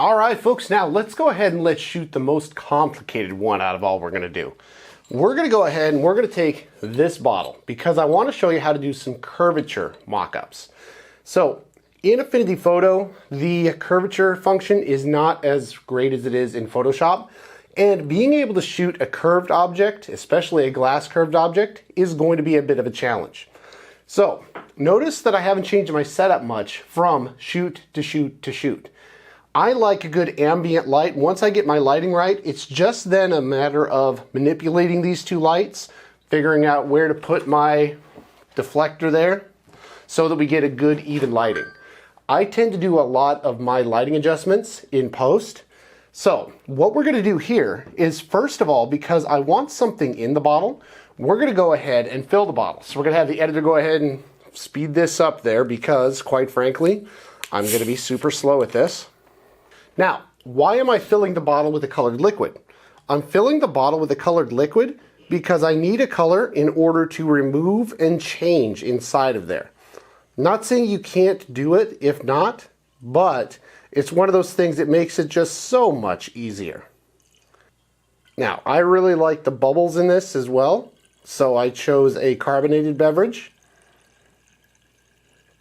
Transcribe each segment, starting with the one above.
All right, folks, now let's go ahead and let's shoot the most complicated one out of all we're gonna do. We're gonna go ahead and we're gonna take this bottle because I wanna show you how to do some curvature mock-ups. So in Affinity Photo, the curvature function is not as great as it is in Photoshop. And being able to shoot a curved object, especially a glass curved object, is going to be a bit of a challenge. So notice that I haven't changed my setup much from shoot to shoot to shoot. I like a good ambient light. Once I get my lighting right, it's just then a matter of manipulating these two lights, figuring out where to put my deflector there so that we get a good even lighting. I tend to do a lot of my lighting adjustments in post. So what we're going to do here is, first of all, because I want something in the bottle, we're going to go ahead and fill the bottle. So we're going to have the editor go ahead and speed this up there because, quite frankly, I'm going to be super slow at this. Now, why am I filling the bottle with a colored liquid? I'm filling the bottle with a colored liquid because I need a color in order to remove and change inside of there. Not saying you can't do it if not, but it's one of those things that makes it just so much easier. Now, I really like the bubbles in this as well, so I chose a carbonated beverage.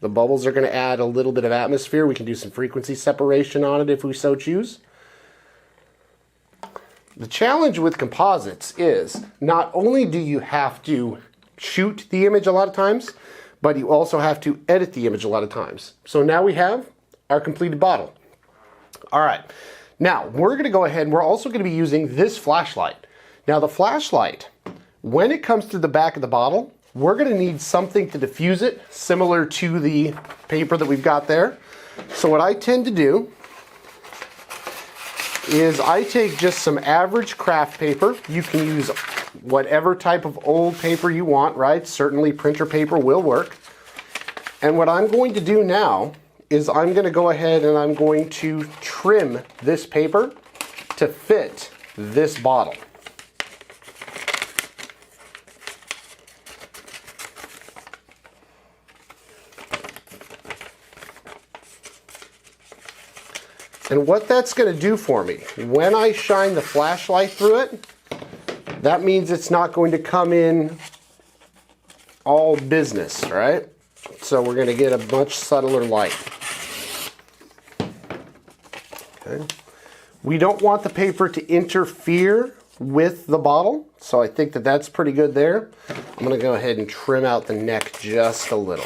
The bubbles are going to add a little bit of atmosphere. We can do some frequency separation on it if we so choose. The challenge with composites is not only do you have to shoot the image a lot of times, but you also have to edit the image a lot of times. So now we have our completed bottle. All right, now we're going to go ahead and we're also going to be using this flashlight. Now the flashlight, when it comes to the back of the bottle, we're going to need something to diffuse it, similar to the paper that we've got there. So what I tend to do is I take just some average craft paper. You can use whatever type of old paper you want, right? Certainly printer paper will work. And what I'm going to do now is I'm going to go ahead and I'm going to trim this paper to fit this bottle. And what that's going to do for me, when I shine the flashlight through it, that means it's not going to come in all business, right? So we're going to get a much subtler light. Okay. We don't want the paper to interfere with the bottle, so I think that that's pretty good there. I'm going to go ahead and trim out the neck just a little.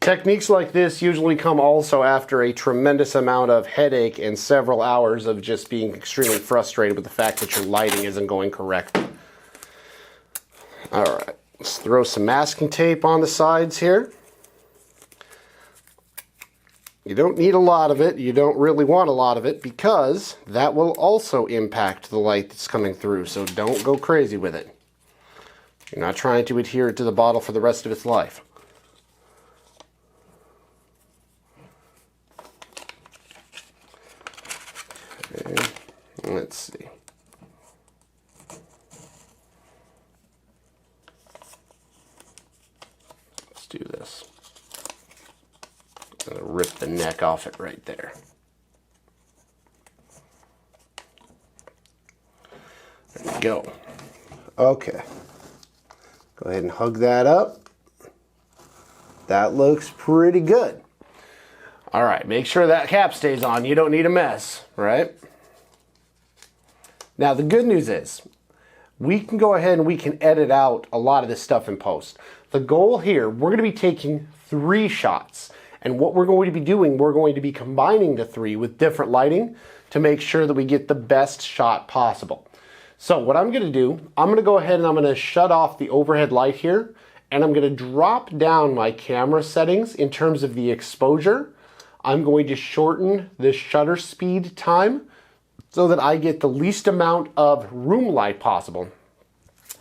Techniques like this usually come also after a tremendous amount of headache and several hours of just being extremely frustrated with the fact that your lighting isn't going correctly. All right, let's throw some masking tape on the sides here. You don't need a lot of it. You don't really want a lot of it because that will also impact the light that's coming through, so don't go crazy with it. You're not trying to adhere it to the bottle for the rest of its life. Let's see. Let's do this. I'm going to rip the neck off it right there. There we go. Okay. Go ahead and hug that up. That looks pretty good. All right, make sure that cap stays on. You don't need a mess, right? Now, the good news is we can go ahead and we can edit out a lot of this stuff in post. The goal here, we're going to be taking 3 shots. And what we're going to be doing, we're going to be combining the 3 with different lighting to make sure that we get the best shot possible. So what I'm going to do, I'm going to go ahead and I'm going to shut off the overhead light here. And I'm going to drop down my camera settings in terms of the exposure. I'm going to shorten the shutter speed time so that I get the least amount of room light possible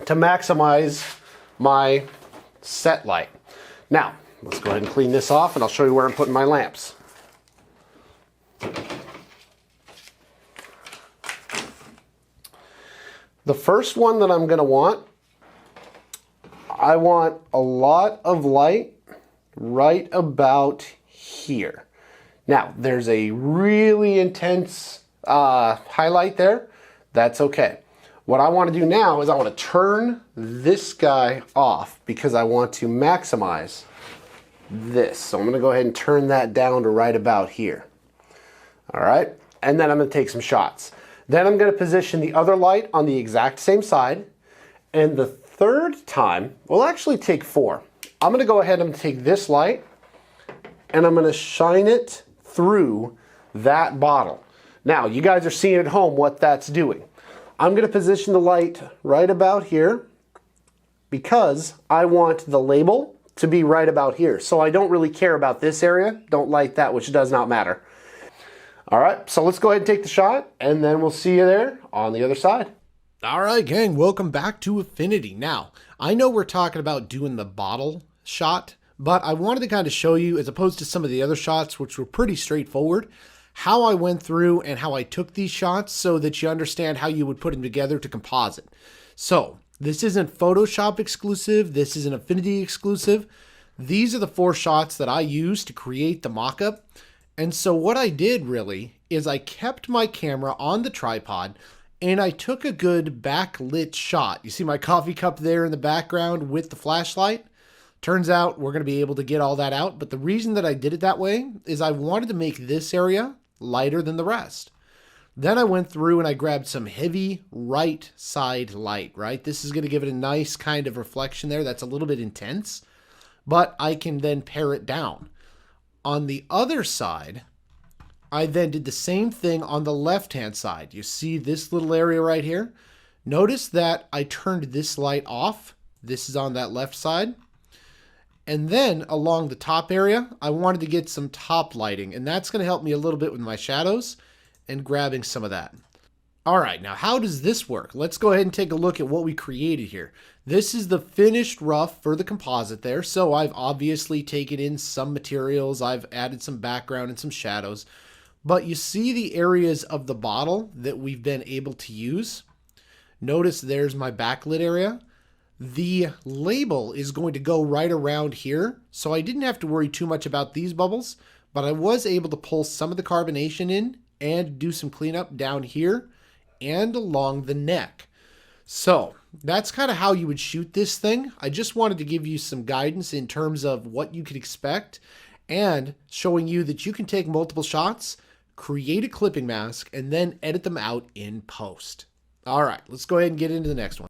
to maximize my set light. Now, let's go ahead and clean this off and I'll show you where I'm putting my lamps. The first one that I'm going to want, I want a lot of light right about here. Now, there's a really intense highlight there. That's okay. What I want to do now is I want to turn this guy off because I want to maximize this. So I'm going to go ahead and turn that down to right about here. All right, and then I'm going to take some shots. Then I'm going to position the other light on the exact same side. And the third time, we'll actually take 4. I'm going to go ahead and take this light and I'm going to shine it through that bottle. Now, you guys are seeing at home what that's doing. I'm going to position the light right about here because I want the label to be right about here. So I don't really care about this area. Don't light that, which does not matter. All right, so let's go ahead and take the shot and then we'll see you there on the other side. All right, gang, welcome back to Affinity. Now, I know we're talking about doing the bottle shot, but I wanted to kind of show you, as opposed to some of the other shots, which were pretty straightforward, how I went through and how I took these shots so that you understand how you would put them together to composite. So this isn't Photoshop exclusive. This isn't Affinity exclusive. These are the 4 shots that I used to create the mock-up. And so what I did really is I kept my camera on the tripod and I took a good backlit shot. You see my coffee cup there in the background with the flashlight? Turns out we're going to be able to get all that out. But the reason that I did it that way is I wanted to make this area lighter than the rest. Then I went through and I grabbed some heavy right side light, right? This is going to give it a nice kind of reflection there. That's a little bit intense, but I can then pare it down. On the other side, I then did the same thing on the left-hand side. You see this little area right here? Notice that I turned this light off. This is on that left side. And then along the top area, I wanted to get some top lighting, and that's going to help me a little bit with my shadows and grabbing some of that. All right, now how does this work? Let's go ahead and take a look at what we created here. This is the finished rough for the composite there. So I've obviously taken in some materials. I've added some background and some shadows. But you see the areas of the bottle that we've been able to use. Notice there's my backlit area. The label is going to go right around here. So I didn't have to worry too much about these bubbles, but I was able to pull some of the carbonation in and do some cleanup down here and along the neck. So that's kind of how you would shoot this thing. I just wanted to give you some guidance in terms of what you could expect and showing you that you can take multiple shots, create a clipping mask, and then edit them out in post. All right, let's go ahead and get into the next one.